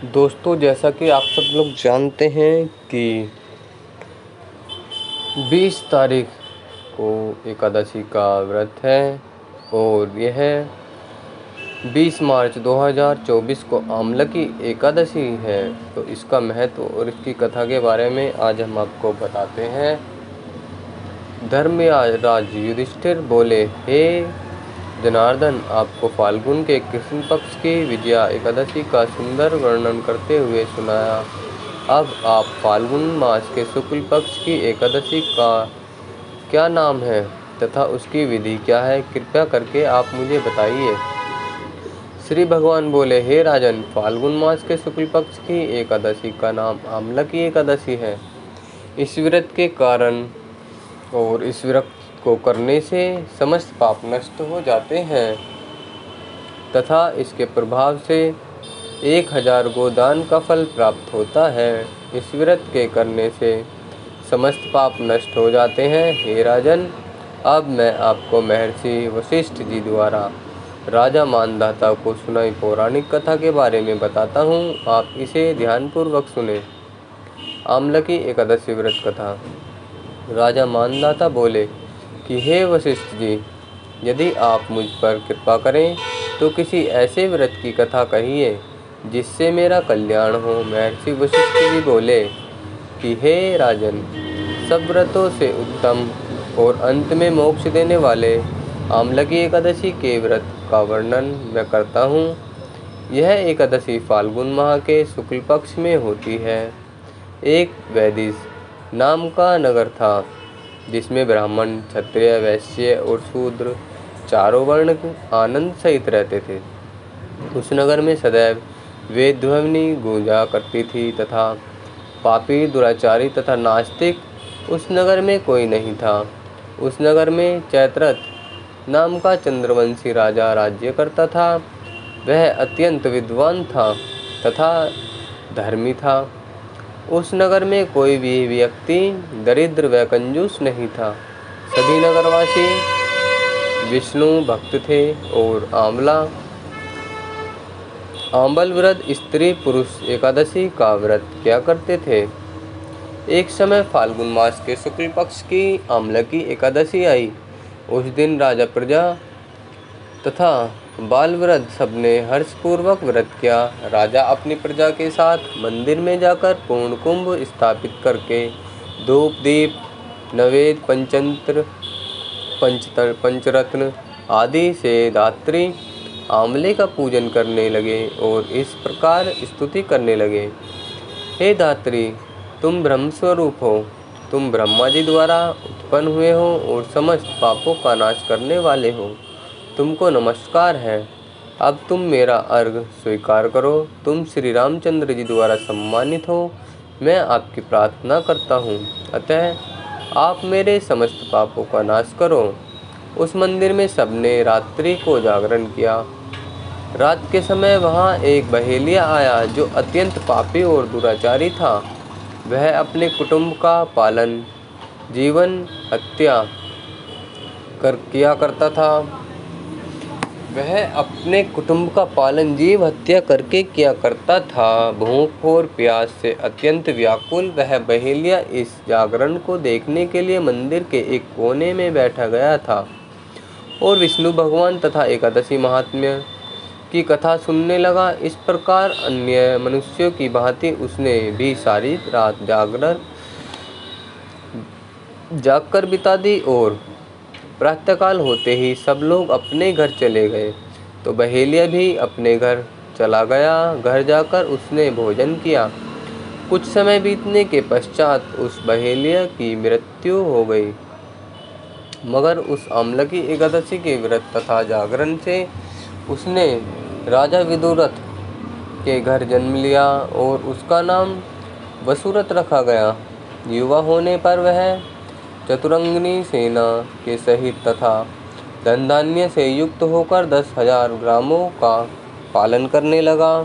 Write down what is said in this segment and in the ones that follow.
दोस्तों, जैसा कि आप सब लोग जानते हैं कि 20 तारीख को एकादशी का व्रत है और यह 20 मार्च 2024 को आमलकी एकादशी है। तो इसका महत्व और इसकी कथा के बारे में आज हम आपको बताते हैं। धर्मराज युधिष्ठिर बोले, हे जनार्दन, आपको फाल्गुन के कृष्ण पक्ष की विजया एकादशी का सुंदर वर्णन करते हुए सुनाया। अब आप फाल्गुन मास के शुक्ल पक्ष की एकादशी का क्या नाम है तथा उसकी विधि क्या है, कृपया करके आप मुझे बताइए। श्री भगवान बोले, हे राजन, फाल्गुन मास के शुक्ल पक्ष की एकादशी का नाम आमलकी एकादशी है। इस व्रत के कारण और इस व्रत को करने से समस्त पाप नष्ट हो जाते हैं तथा इसके प्रभाव से 1000 गोदान का फल प्राप्त होता है। इस व्रत के करने से समस्त पाप नष्ट हो जाते हैं। हे राजन, अब मैं आपको महर्षि वशिष्ठ जी द्वारा राजा मानधाता को सुनाई पौराणिक कथा के बारे में बताता हूँ। आप इसे ध्यानपूर्वक सुने। आमलकी एकादशी व्रत कथा। राजा मानधाता बोले कि हे वशिष्ठ जी, यदि आप मुझ पर कृपा करें तो किसी ऐसे व्रत की कथा कहिए जिससे मेरा कल्याण हो। महर्षि वशिष्ठ जी बोले कि हे राजन, सब व्रतों से उत्तम और अंत में मोक्ष देने वाले आमलकी एकादशी के व्रत का वर्णन मैं करता हूँ। यह एकादशी फाल्गुन माह के शुक्ल पक्ष में होती है। एक वैदिश नाम का नगर था जिसमें ब्राह्मण, क्षत्रिय, वैश्य और शूद्र चारों वर्ण आनंद सहित रहते थे। उस नगर में सदैव वेद ध्वनि गूंजा करती थी तथा पापी, दुराचारी तथा नास्तिक उस नगर में कोई नहीं था। उस नगर में चैत्ररथ नाम का चंद्रवंशी राजा राज्य करता था। वह अत्यंत विद्वान था तथा धर्मी था। उस नगर में कोई भी व्यक्ति दरिद्र व कंजूस नहीं था। सभी नगरवासी विष्णु भक्त थे और आंबल व्रत स्त्री पुरुष एकादशी का व्रत किया करते थे। एक समय फाल्गुन मास के शुक्ल पक्ष की आमलकी एकादशी आई। उस दिन राजा, प्रजा तथा बाल वृद्ध सबने हर्षपूर्वक व्रत किया। राजा अपनी प्रजा के साथ मंदिर में जाकर पूर्ण कुंभ स्थापित करके धूप, दीप, नवेद, पंचतंत्र, पंचरत्न आदि से धात्री आंवले का पूजन करने लगे और इस प्रकार स्तुति करने लगे। हे धात्री, तुम ब्रह्म स्वरूप हो। तुम ब्रह्मा जी द्वारा उत्पन्न हुए हो और समस्त पापों का नाश करने वाले हो। तुमको नमस्कार है। अब तुम मेरा अर्घ स्वीकार करो। तुम श्री रामचंद्र जी द्वारा सम्मानित हो। मैं आपकी प्रार्थना करता हूँ, अतः आप मेरे समस्त पापों का नाश करो। उस मंदिर में सबने रात्रि को जागरण किया। रात के समय वहाँ एक बहेलिया आया जो अत्यंत पापी और दुराचारी था। वह अपने कुटुंब का पालन जीवन हत्या किया करता था। वह अपने कुटुंब का पालन जीव हत्या करके किया करता था। भूख और प्यास से अत्यंत व्याकुल वह बहेलिया इस जागरण को देखने के लिए मंदिर के एक कोने में बैठा गया था और विष्णु भगवान तथा एकादशी महात्म्य की कथा सुनने लगा। इस प्रकार अन्य मनुष्यों की भांति उसने भी सारी रात जागकर बिता दी और प्रातःकाल होते ही सब लोग अपने घर चले गए तो बहेलिया भी अपने घर चला गया। घर जाकर उसने भोजन किया। कुछ समय बीतने के पश्चात उस बहेलिया की मृत्यु हो गई। मगर उस आमलकी एकादशी के व्रत तथा जागरण से उसने राजा विदुरथ के घर जन्म लिया और उसका नाम वसुरथ रखा गया। युवा होने पर वह चतुरंगिनी सेना के सहित तथा धन धान्य से युक्त होकर 10,000 ग्रामों का पालन करने लगा।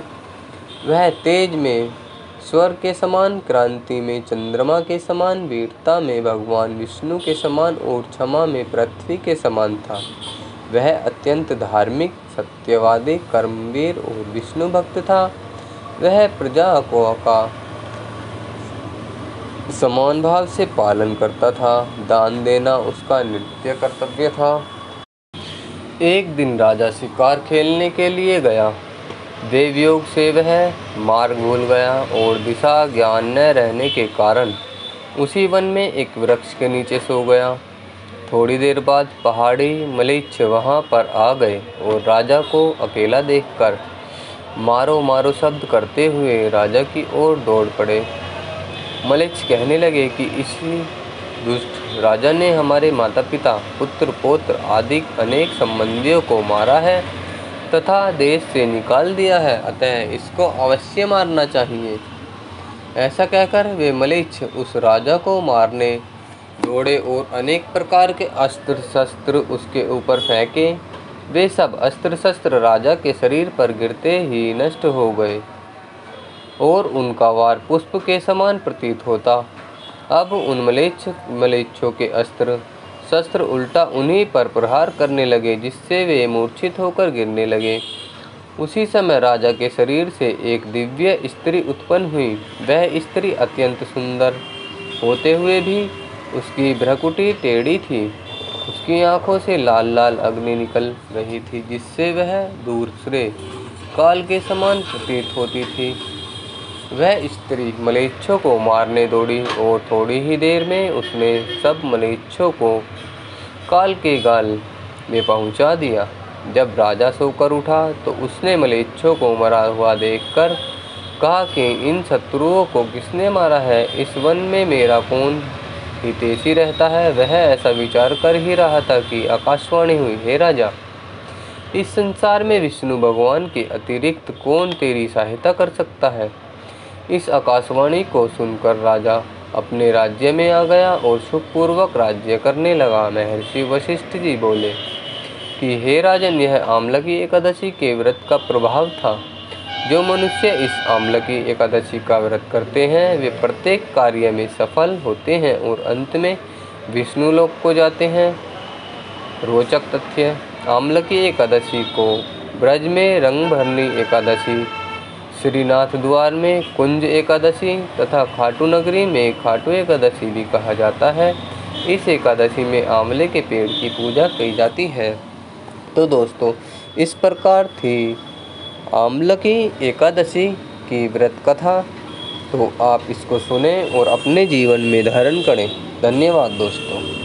वह तेज में स्वर्ग के समान, क्रांति में चंद्रमा के समान, वीरता में भगवान विष्णु के समान और क्षमा में पृथ्वी के समान था। वह अत्यंत धार्मिक, सत्यवादी, कर्मवीर और विष्णु भक्त था। वह प्रजा को का समान भाव से पालन करता था। दान देना उसका नित्य कर्तव्य था। एक दिन राजा शिकार खेलने के लिए गया। देवयोग से वह मार्ग भूल गया और दिशा ज्ञान न रहने के कारण उसी वन में एक वृक्ष के नीचे सो गया। थोड़ी देर बाद पहाड़ी मलेच्छ वहां पर आ गए और राजा को अकेला देखकर मारो मारो शब्द करते हुए राजा की ओर दौड़ पड़े। मलेच्छ कहने लगे कि इसी दुष्ट राजा ने हमारे माता पिता, पुत्र, पौत्र आदि अनेक संबंधियों को मारा है तथा देश से निकाल दिया है, अतः इसको अवश्य मारना चाहिए। ऐसा कहकर वे मलेच्छ उस राजा को मारने दौड़े और अनेक प्रकार के अस्त्र शस्त्र उसके ऊपर फेंके। वे सब अस्त्र शस्त्र राजा के शरीर पर गिरते ही नष्ट हो गए और उनका वार पुष्प के समान प्रतीत होता। अब उन मलेच्छों के अस्त्र शस्त्र उल्टा उन्हीं पर प्रहार करने लगे, जिससे वे मूर्छित होकर गिरने लगे। उसी समय राजा के शरीर से एक दिव्य स्त्री उत्पन्न हुई। वह स्त्री अत्यंत सुंदर होते हुए भी उसकी भ्रकुटी टेढ़ी थी। उसकी आंखों से लाल लाल अग्नि निकल रही थी, जिससे वह दूसरे काल के समान प्रतीत होती थी। वह स्त्री मलेच्छों को मारने दौड़ी और थोड़ी ही देर में उसने सब मलेच्छों को काल के गाल में पहुंचा दिया। जब राजा सोकर उठा तो उसने मलेच्छों को मरा हुआ देखकर कहा कि इन शत्रुओं को किसने मारा है? इस वन में मेरा कौन हितैषी रहता है? वह ऐसा विचार कर ही रहा था कि आकाशवाणी हुई, हे राजा, इस संसार में विष्णु भगवान के अतिरिक्त कौन तेरी सहायता कर सकता है? इस आकाशवाणी को सुनकर राजा अपने राज्य में आ गया और सुखपूर्वक राज्य करने लगा। महर्षि वशिष्ठ जी बोले कि हे राजन, यह आमलकी एकादशी के व्रत का प्रभाव था। जो मनुष्य इस आमलकी एकादशी का व्रत करते हैं वे प्रत्येक कार्य में सफल होते हैं और अंत में विष्णु लोक को जाते हैं। रोचक तथ्य: आमलकी एकादशी को ब्रज में रंगभरनी एकादशी, श्रीनाथ द्वार में कुंज एकादशी तथा खाटू नगरी में खाटू एकादशी भी कहा जाता है। इस एकादशी में आंवले के पेड़ की पूजा की जाती है। तो दोस्तों, इस प्रकार थी आमलकी एकादशी की व्रत कथा। तो आप इसको सुने और अपने जीवन में धारण करें। धन्यवाद दोस्तों।